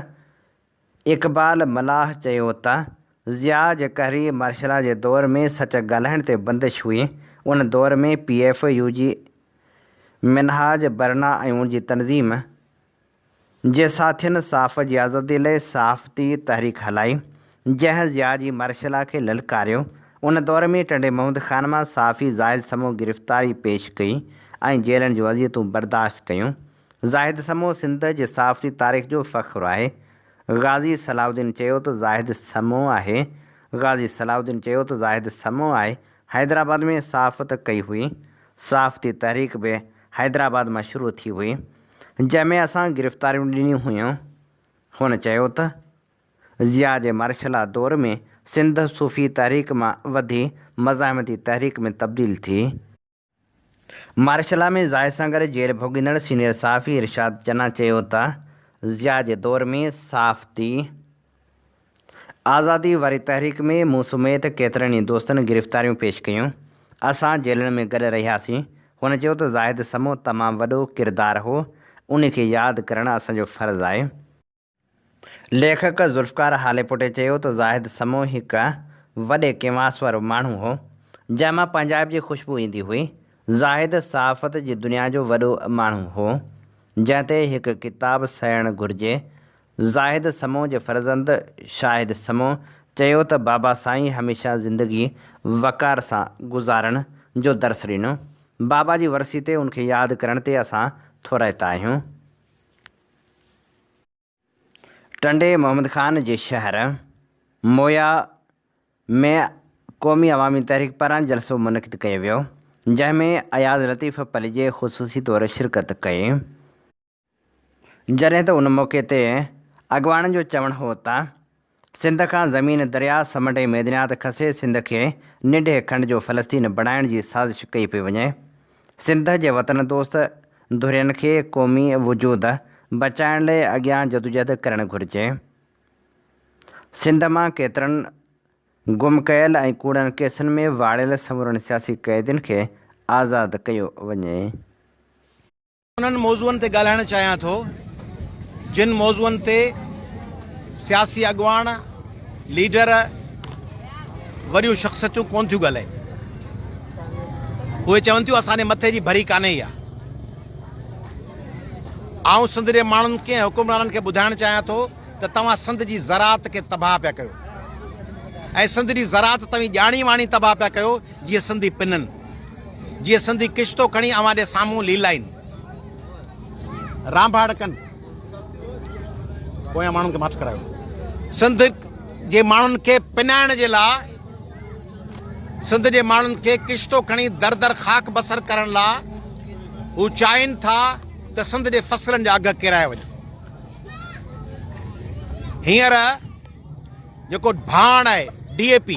इक़बाल मलाह चयो त ज़िया जे कहरी मार्शला जे दौर में सच ॻाल्हाइण ते बंदिश हुई। उन दौर में PFUG मिनहाज बरना ऐं उनजी तनज़ीम जे साथियुनि साफ़ जी आज़ादी लाइ सहाफ़ती तहरीक हलाई, जंहिं ज़िया जी मार्शला खे ललकारियो। उन दौर में टंडे महमूद ख़ान मां सहाफ़ी ज़ाहिद समो गिरफ़्तारी पेश कई ऐं जेलनि जूं अज़ियतूं बर्दाश्त कयूं। ज़ाहिद समूह सिंध जे साफ़ तारीख़ जो फ़ख्रु आहे। गाज़ी सलाउद्दीन चयो त ज़ाहिद समूह आहे। गाज़ी सलाउद्दीन चयो त ज़ाहिद समूह आहे हैदराबाद में साफ़त कई हुई। साफ़ती तहरीक बि हैदराबाद मां शुरू थी हुई, जंहिंमें असां गिरफ़्तारियूं ॾिनियूं हुयूं। हुन चयो त ज़िया जे मार्शला दौर में सिंध सूफ़ी तहरीक मां वधी मज़ाहमती तहरीक में तब्दील थी। मार्शला में ज़ाहिद सां गॾु जेल भोॻींदड़ सीनियर सहाफ़ी इरशाद चन्ना चयो त ज़िया जे दौर में साफ़ती आज़ादी वारी तहरीक में मूं समेत केतिरनि ई दोस्तनि गिरफ़्तारियूं पेश कयूं। असां जेलनि में गॾु रहियासीं। हुन चयो त ज़ाहिद समूह तमामु वॾो किरदारु हो, उन खे यादि करणु असांजो फ़र्ज़ु आहे। लेखक ज़ुल्फ़कार हालेपुटे चयो त ज़ाहिद समूह हिकु वॾे किवास वारो माण्हू हो, जंहिंमां पंजाब जी ख़ुशबू ईंदी हुई। ज़ाहिद सहाफ़त जी दुनिया जो वॾो माण्हू हो, जंहिं ते हिकु किताबु सहिणु घुरिजे। ज़ाहिद समूह जे फ़र्ज़ंद शाहिद समूह चयो त बाबा साईं हमेशह ज़िंदगी वक़ार सां गुज़ारण जो दर्सु ॾिनो। बाबा जी वरसी ते उनखे यादि करण ते असां थोराइता आहियूं। टंडे मोहम्मद ख़ान जे शहर मोया में क़ौमी अवामी तहरीक पारां जलसो मुनक़िद कयो वियो, जंहिंमें अयाज़ लतीफ़ पली जे ख़ुसूसी तौरु शिरकत कई। जॾहिं त उन मौक़े ते अॻवाननि जो चवणु हो त सिंध खां ज़मीन दरिया समुंड ऐं मैदानियात खसे सिंध खे निंढे खंड जो फ़लस्तीन बणाइण जी साज़िश कई पई वञे। सिंध जे वतन दोस्त धुरियुनि खे क़ौमी वजूद बचाइण लाइ अॻियां जदोजहद करणु घुरिजे। सिंध मां केतिरनि गुम कयल ऐं कूड़नि केसनि में वाड़ियल समूरनि सियासी क़ैदियुनि खे आज़ादु कयो वञे। उन्हनि मौज़ूअनि ते ॻाल्हाइणु चाहियां थो जिन मौज़ूअनि ते सियासी अॻुवान लीडर वॾियूं शख़्सियतूं कोन थियूं ॻाल्हाइनि। उहे चवनि थियूं असांजे मथे जी भरी कान्हे इहा। आउं सिंध जे माण्हुनि खे हुकुमराननि खे ॿुधाइणु चाहियां थो त तव्हां सिंध जी ज़राअत खे तबाह पिया कयो ऐं सिंध जी ज़राअत तव्हीं ॼाणी वाणी तबाह पिया कयो। जीअं सिंधी पिननि, जीअं सिंधी किश्तो खणी अव्हां जे साम्हूं लीलाइनि, रांभाड़ कनि, पोयां माण्हुनि खे माफ़ करायो। सिंध जे माण्हुनि खे पिनाइण जे लाइ, सिंध जे माण्हुनि खे किश्तो खणी दर दर ख़ाक बसर करण लाइ हू चाहिनि था त सिंध जे फसलनि जा अघ किराए वञनि। हींअर जेको भाण आहे DAP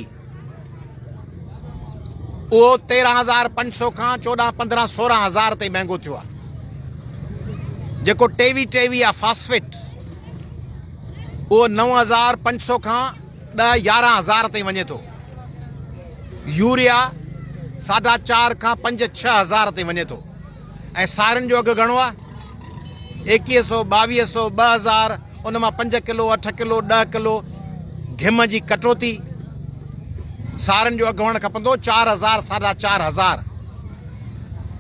उहो 13,500 खां 14, 15, 16,000 ताईं महांगो थियो आहे। जेको टेवी आहे फास्फेट उहो 9,500 खां 10, 11,000 ताईं वञे थो। यूरिया 4.5 खां 5, 6,000 ताईं वञे थो। ऐं सारियुनि जो अघु घणो आहे? 2100, 2200, 2,000। उन मां 5 किलो, 8 किलो, 10 किलो घिम जी कटोती। सारियुनि जो अघु हुअणु खपंदो 4,000, 4,500।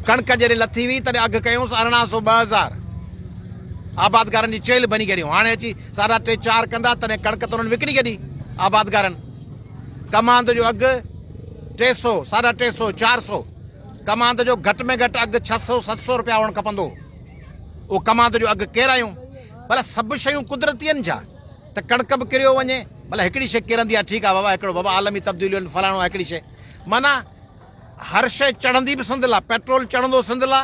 कणिक जॾहिं लथी हुई तॾहिं अघु कयूंसि 1,800, 2,000। आबादगारनि जी चेल बनी कढियूं। हाणे अची 3.5, 4 कंदा तॾहिं कणिक त उन्हनि विकिणी कढी आबादगारनि। कमांद जो अघु 300, 350, 400। कमांद जो घटि में घटि अघु 600, 700 रुपया हुअणु खपंदो। उहो कमांद जो अघु केरायूं। भला सभु शयूं कुदरती आहिनि छा त कणिक बि किरियो वञे? भला हिकिड़ी शइ किरंदी आहे, ठीकु आहे बाबा, हिकिड़ो बाबा आलमी तब्दीलियूं आहिनि, फलाणो आहे हिकिड़ी शइ। माना हर शइ चढ़ंदी बि सिंध लाइ, पेट्रोल चढ़ंदो सिंध लाइ,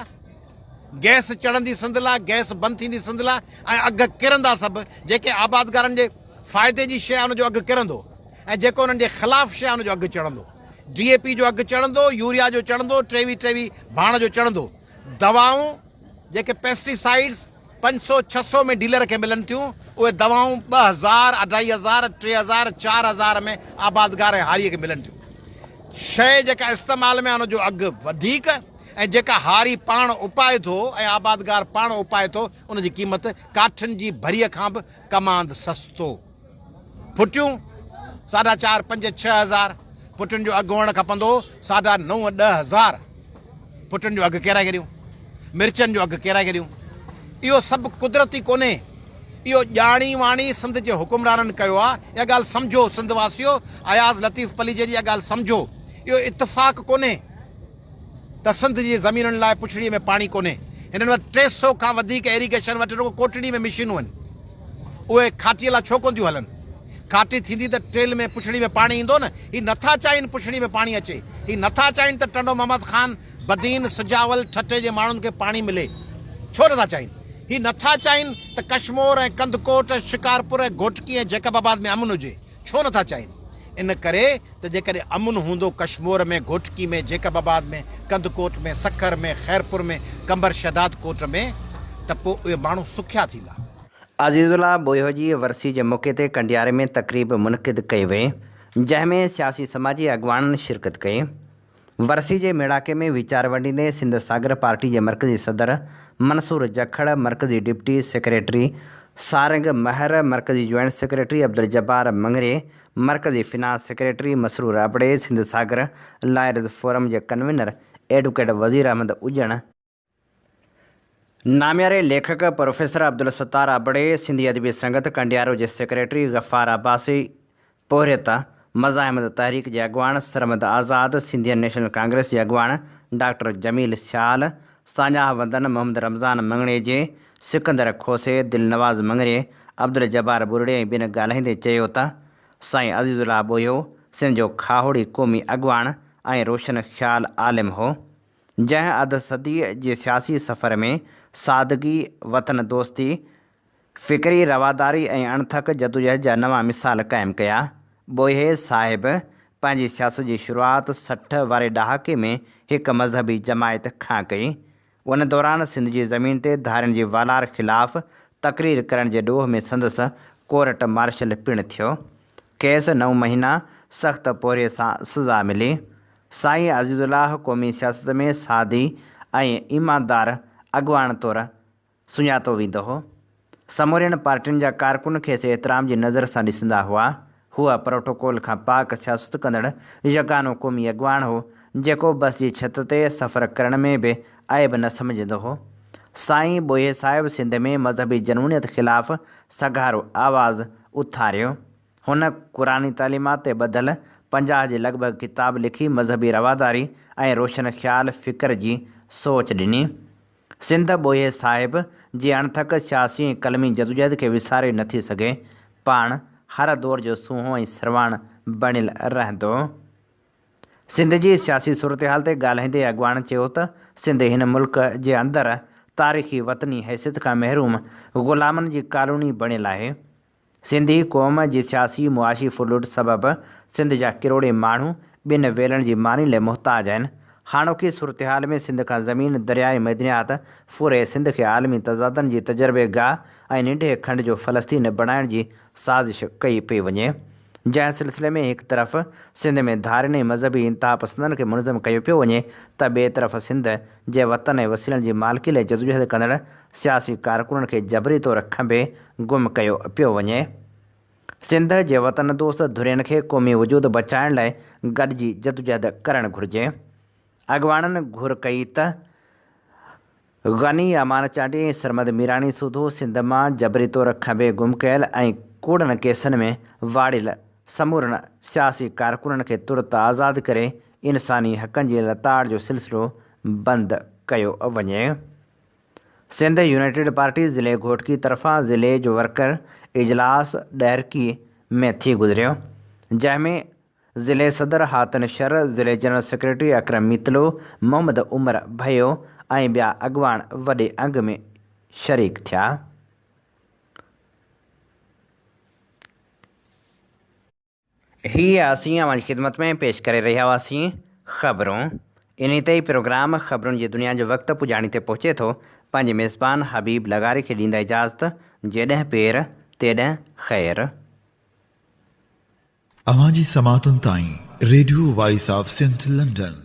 गैस चढ़ंदी सिंध लाइ, गैस बंदि थींदी सिंध लाइ, ऐं अघु किरंदा सभु। जेके आबादगारनि जे फ़ाइदे जी शइ आहे उनजो अघु किरंदो, ऐं जेको उन्हनि जे ख़िलाफ़ु शइ आहे उनजो अघु चढ़ंदो। DAP जो अघु चढ़ंदो, यूरिया जो चढ़ंदो, टेवी भाण जो चढ़ंदो। दवाऊं जेके पेस्टिसाइड्स 500, 600 में डीलर खे मिलनि थियूं, उहे दवाऊं 2,000, 2,500, 3,000, 4,000 में आबादगार ऐं हारीअ खे मिलनि थियूं। शइ जेका इस्तेमाल में आहे उनजो अघु वधीक, ऐं जेका हारी पाण उपाए थो ऐं आबादगार पाण उपाए थो उनजी क़ीमत काठियुनि जी भरीअ खां बि कमांद सस्तो। फुटियूं 4.5, 5, 6,000। फुटियुनि जो अघु हुअणु खपंदो 9.5, 10,000। फुटियुनि जो अघु केराए छॾियूं। मिर्चनि जो अघु केराए छॾियूं। इहो सभु कुदरती कोन्हे, इहो ॼाणी वाणी सिंध जे हुकुमराननि कयो आहे। इहा ॻाल्हि सम्झो सिंध वासियो, अयाज़ लतीफ़ पली जी इहा ॻाल्हि सम्झो। इहो इतफ़ाक़ कोन्हे त सिंध जी ज़मीनुनि लाइ पुछड़ीअ में पाणी कोन्हे। हिननि वटि 300 खां वधीक इरिगेशन वटि रुगो कोटड़ी में मशीनूं आहिनि, उहे खाटीअ लाइ छो कोन थियूं हलनि? खाटी थींदी त ट्रेल में पुछड़ी में पाणी ईंदो न। ही नथा चाहिनि पुछड़ी में पाणी अचे, ही नथा चाहिनि त टंडो मोहम्मद ख़ान, बदीन, सजावल, ठटे जे माण्हुनि खे पाणी मिले, छो नथा चाहिनि? ही नथा चाहिनि त कश्मीर ऐं कंदकोट, शिकारपुर ऐं घोटकी ऐं जैकबाबाद में अमन हुजे, छो नथा चाहिनि? इन करे त जेकॾहिं अमन हूंदो कश्मीर में, घोटकी में, जैकबाबाद में, कंदकोट में, सखर में, खैरपुर में, कंबर शहदाद कोट में, त पोइ उहे माण्हू सुखिया थींदा। अज़ीज़ुल्लाह बोयो जी वरसी के मौके ते कंडियारे में तकरीब मुनक़िद कई वई, जंहिंमें सियासी समाजी अॻवाननि शिरकत कई। वरसी जे मेड़ाके में वीचार वंडींदे सिंध सागर पार्टी के मरकज़ी सदर मंसूर जखड़, मरकज़ी डिप्टी सेक्रेटरी सारंग महर, मरकज़ी जॉइंट सेक्रेटरी अब्दुल जब्बार मंगरे, मरकज़ी finance secretary Masroor Abro, Sindh Sagar lawyers forum के कन्वीनर एडवोकेट वज़ीर अहमद उजण, नाम्यारे लेखक प्रोफेसर अब्दुल सत्तार अबड़े, सिंधी अदबी संगत कंडियारो के सेक्रेटरी गफ़ार अब्बासी पोहरेता, मज़ाहिमत तहरीक के अॻवान Sarmad Azad, Sindhian National Congress के अॻवान डॉक्टर जमील शाल, सान्याह वंदन मोहम्मद रमज़ान मंगणे जे, सिकंदर खोसे, दिलनवाज़ मंगरे, अब्दुल जब्बार बुरड़े बिन ॻाल्हाईंदे चयो त साईं अज़ीज़ुल्लाह बोयो सिंध जो खाहोड़ी क़ौमी अॻवान ऐं रोशन ख़्याल आलिम हो, जंहिं अध सदी जे सियासी सफ़र में सादगी, वतन दोस्ती, फ़िक्री रवादारी ऐं अणथक जदोजहद जा नवां मिसाल क़ाइमु कया। बोये साहिब पंहिंजी सियासत जी शुरूआति 60 वारे ॾहाके में हिकु मज़हबी जमायत खां कई। उन दौरान सिंध जी ज़मीन ते धारियुनि जी वालार ख़िलाफ़ तक़रीर करण जे ॾोह में संदसि कोर्ट मार्शल पिणु थियो। खेसि 9 महीना सख़्त पोरे सां सज़ा मिली। साईं अज़ीज़ुल्लाह क़ौमी सियासत में सादी ऐं ईमानदार अॻवान तौरु सुञातो वेंदो हो। समूरियुनि पार्टियुनि जा कारकुन खेसि एतिराम जी नज़र सां ॾिसंदा हुआ। हूअ प्रोटोकॉल खां पाक सियासत कंदड़ यगानो क़ौमी अॻवान हो, जेको बस जी छित ते सफ़र करण में बि ऐब न सम्झंदो हो। साईं बोये साहिब सिंध में मज़हबी जनूनियत ख़िलाफ़ सघारो आवाज़ उथारियो। हुन क़ुरानी तालीमात ते ॿधल 50 जे लॻभॻि किताब लिखी मज़हबी रवादारी ऐं रोशन ख़्याल फ़िक्र जी सोच ॾिनी। सिंध बोये साहिब जी अणथक सियासी ऐं कलमी जदोजहद खे विसारे नथी सघे, पाण हर दौर जो सूंहों ऐं सरवाण बणियल रहंदो। सिंध जी सियासी सूरत हाल ते ॻाल्हाईंदे अॻवान चयो त सिंध हिन मुल्क जे अंदरि तारीख़ी वतनी हैसियत खां महरूम ग़ुलामनि जी कॉलोनी बणियल आहे। सिंधी क़ौम जी सियासी मुआशी फुलुट सबबि सिंध जा किरोड़े माण्हू ॿिनि वेलण जी मानी लाइ मुहताज आहिनि। हाणोकी सूरत हाल में सिंध खां ज़मीन दरियाए मदनियात पूरे सिंध खे आलमी तज़ादनि जी तजर्बे गाह ऐं निंढे खंड जो फ़लस्तीन बणाइण जी साज़िश कई पई वञे, जंहिं सिलसिले में हिकु तरफ़ सिंध में धारियुनि ऐं मज़हबी इंतिहा पसंदनि खे मुनज़म कयो पियो वञे त ॿिए तरफ़ सिंध जे वतन ऐं वसीलनि जी मालिकी लाइ जदोजहद कंदड़ सियासी कारकुननि खे जबरी तौरु खंभे गुम कयो पियो वञे। सिंध जे वतन दोस्त धुरियुनि खे क़ौमी वजूद बचाइण लाइ गॾिजी जदोजहद करणु घुरिजे। अॻवाननि घुर कई त गनी अमान चांडी ऐं सरमद मीराणी सूधो सिंध मां जबरी तौरु खंभे गुम कयल ऐं कूड़नि केसनि में वाड़ियल समूरनि सियासी कारकुननि खे तुरत आज़ादु करे इंसानी हक़नि जी लताड़ जो सिलसिलो बंदि कयो वञे। सिंध यूनाइटेड पार्टी ज़िले घोटकी तरफ़ां ज़िले जो वर्कर इजलास ॾहरकी में थी गुज़रियो, जंहिंमें ज़िले सदर हातन शर, ज़िले जनरल सेक्रेटरी अकरम मितलो, मोहम्मद उमर भयो ऐं ॿिया अॻवान वॾे अंग में शरीक थिया। हीअ असीं अवां जी ख़िदमत में पेश करे रहिया हुआसीं ख़बरूं। इन ते ई प्रोग्राम ख़बरुनि जी दुनिया जो वक़्तु पुॼाणी ते पहुचे थो। पंहिंजे मेज़बान हबीब लगारी खे ॾींदा इजाज़त। जेॾहिं पेर तेॾहिं ख़ैर। अवां जी समातुनि ताईं radio voice of Sindh London.